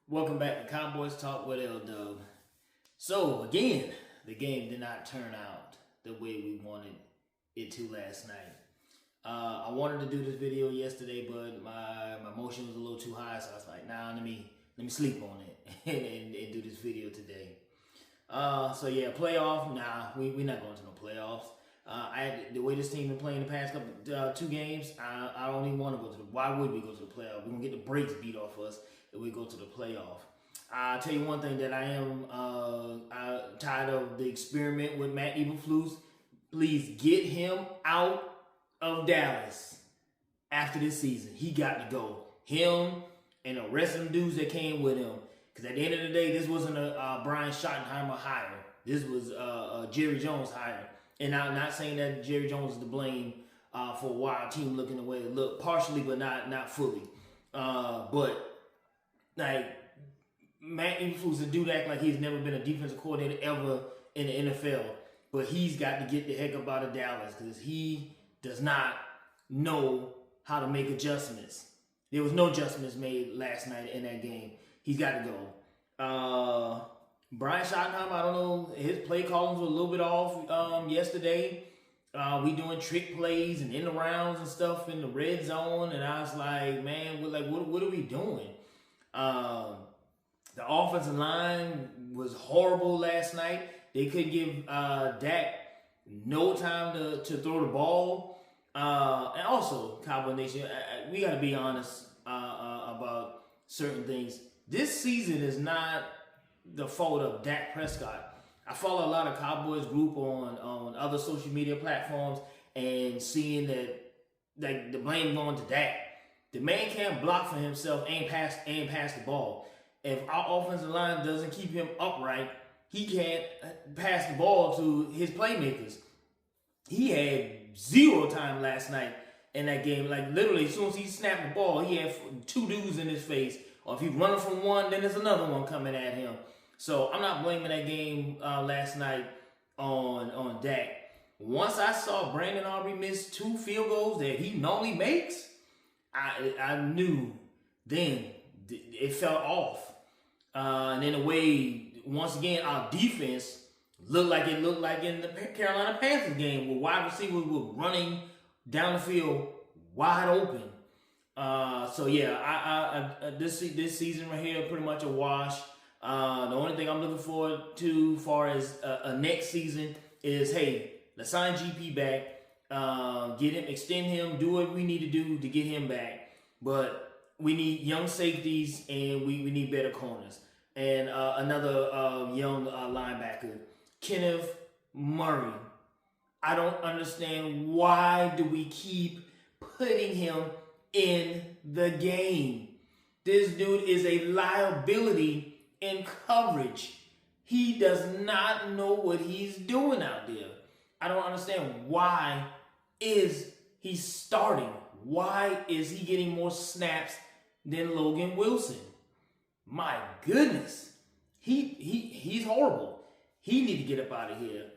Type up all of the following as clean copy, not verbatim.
Welcome back to Cowboys Talk with L Dub. So again, the game did not turn out the way we wanted it to last night. I wanted to do this video yesterday, but my emotion was a little too high, so I was like, nah, let me sleep on it and do this video today. So yeah, playoff. Nah, we're not going to no playoffs. The way this team been playing the past couple two games, I don't even want to go to the. Why would we go to the playoff? We're gonna get the brakes beat off us if we go to the playoff. I'll tell you one thing that I am tired of the experiment with Matt Eberflus. Please get him out of Dallas after this season. He got to go. Him and the rest of them dudes that came with him. Because at the end of the day, this wasn't a Brian Schottenheimer hire. This was a Jerry Jones hire. And I'm not saying that Jerry Jones is to blame for why our team looking the way it looked. Partially, but not fully. But like Matt Eberflus, a dude act like he's never been a defensive coordinator ever in the NFL. But he's got to get the heck up out of Dallas because he does not know how to make adjustments. There was no adjustments made last night in that game. He's got to go. Brian Schottenheimer, I don't know, his play callings were a little bit off yesterday. We doing trick plays and in the rounds and stuff in the red zone, and I was like, man, what are we doing? The offensive line was horrible last night. They couldn't give Dak no time to throw the ball. And also, Cowboy Nation, we got to be honest about certain things. This season is not the fault of Dak Prescott. I follow a lot of Cowboys group on other social media platforms and seeing that like the blame going to Dak. The man can't block for himself and pass the ball. If our offensive line doesn't keep him upright, he can't pass the ball to his playmakers. He had zero time last night in that game. Like literally, as soon as he snapped the ball, he had two dudes in his face. Or if he's running from one, then there's another one coming at him. So I'm not blaming that game last night on Dak. Once I saw Brandon Aubrey miss 2 field goals that he normally makes, I knew then it felt off. And then the way, once again, our defense looked like in the Carolina Panthers game where wide receivers were running down the field wide open. So yeah, this season right here pretty much a wash. The only thing I'm looking forward to far as a next season is, hey, let's sign GP back, get him, extend him, do what we need to do to get him back. But we need young safeties and we need better corners. And another young linebacker, Kenneth Murray. I don't understand why do we keep putting him in the game. This dude is a liability in coverage. He does not know what he's doing out there. I don't understand why is he starting? Why is he getting more snaps than Logan Wilson? My goodness. He's horrible. He need to get up out of here.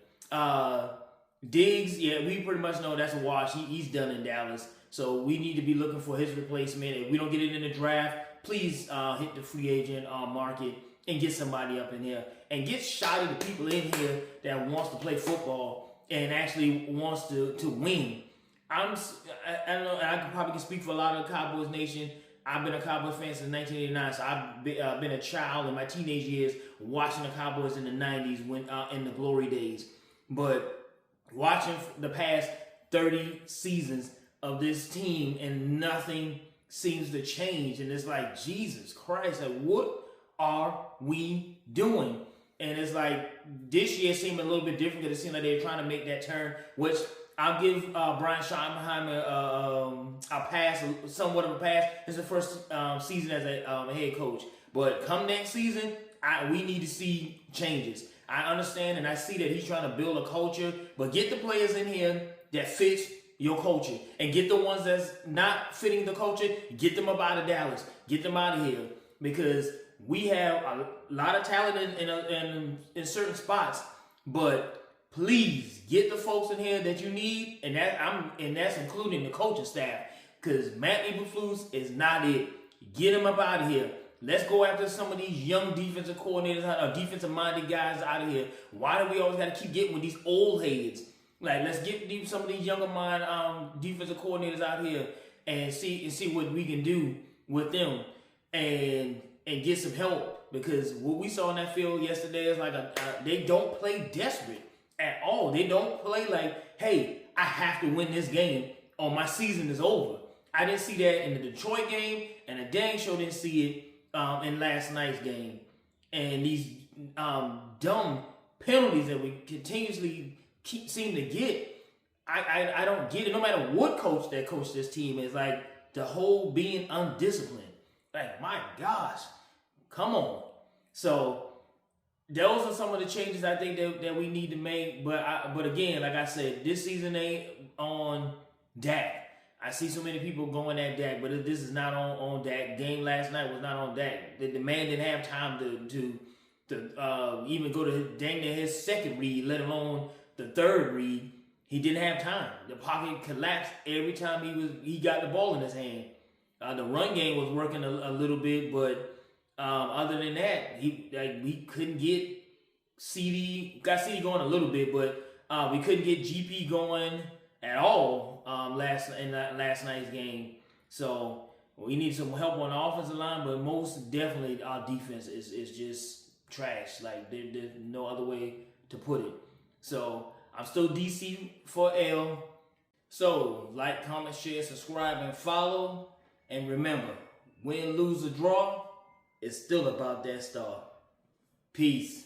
Diggs, yeah, we pretty much know that's a wash. He's done in Dallas. So we need to be looking for his replacement. If we don't get it in the draft, please hit the free agent market and get somebody up in here. And get shoddy the people in here that wants to play football and actually wants to win. I don't know, I probably can speak for a lot of Cowboys Nation. I've been a Cowboys fan since 1989, so I've been a child in my teenage years watching the Cowboys in the 90s when in the glory days. But watching the past 30 seasons of this team and nothing seems to change, and it's like, Jesus Christ, like what are we doing? And it's like this year seemed a little bit different because it seemed like they were trying to make that turn, which I'll give Brian Schottenheimer a pass, somewhat of a pass. It's the first season as a head coach. But come next season, we need to see changes. I understand and I see that he's trying to build a culture, but get the players in here that fits your culture. And get the ones that's not fitting the culture, get them up out of Dallas. Get them out of here. Because we have a lot of talent in certain spots, but please get the folks in here that you need, and that's including the coaching staff. Because Matt Eberflus is not it. Get him up out of here. Let's go after some of these young defensive coordinators, defensive-minded guys out of here. Why do we always got to keep getting with these old heads? Like, let's get some of these younger mind defensive coordinators out here and see what we can do with them and get some help. Because what we saw in that field yesterday is like they don't play desperate at all. They don't play like, hey, I have to win this game or my season is over. I didn't see that in the Detroit game, and the dang sure didn't see it in last night's game. And these dumb penalties that we continuously seem to get, I don't get it. No matter what coach that coached this team is, like the whole being undisciplined. Like, my gosh, come on. So those are some of the changes I think that we need to make. But again, like I said, this season ain't on Dak. I see so many people going at Dak, but this is not on Dak. Game last night was not on Dak. The man didn't have time to even go to dang near his second read, let alone the third read. He didn't have time. The pocket collapsed every time he got the ball in his hand. The run game was working a little bit, but other than that, we couldn't get CD. Got CD going a little bit, but we couldn't get GP going at all last night's game. So we need some help on the offensive line, but most definitely our defense is just trash. Like there's no other way to put it. So I'm still DC for L. So like, comment, share, subscribe, and follow. And remember, win, lose, or draw, it's still about that star. Peace.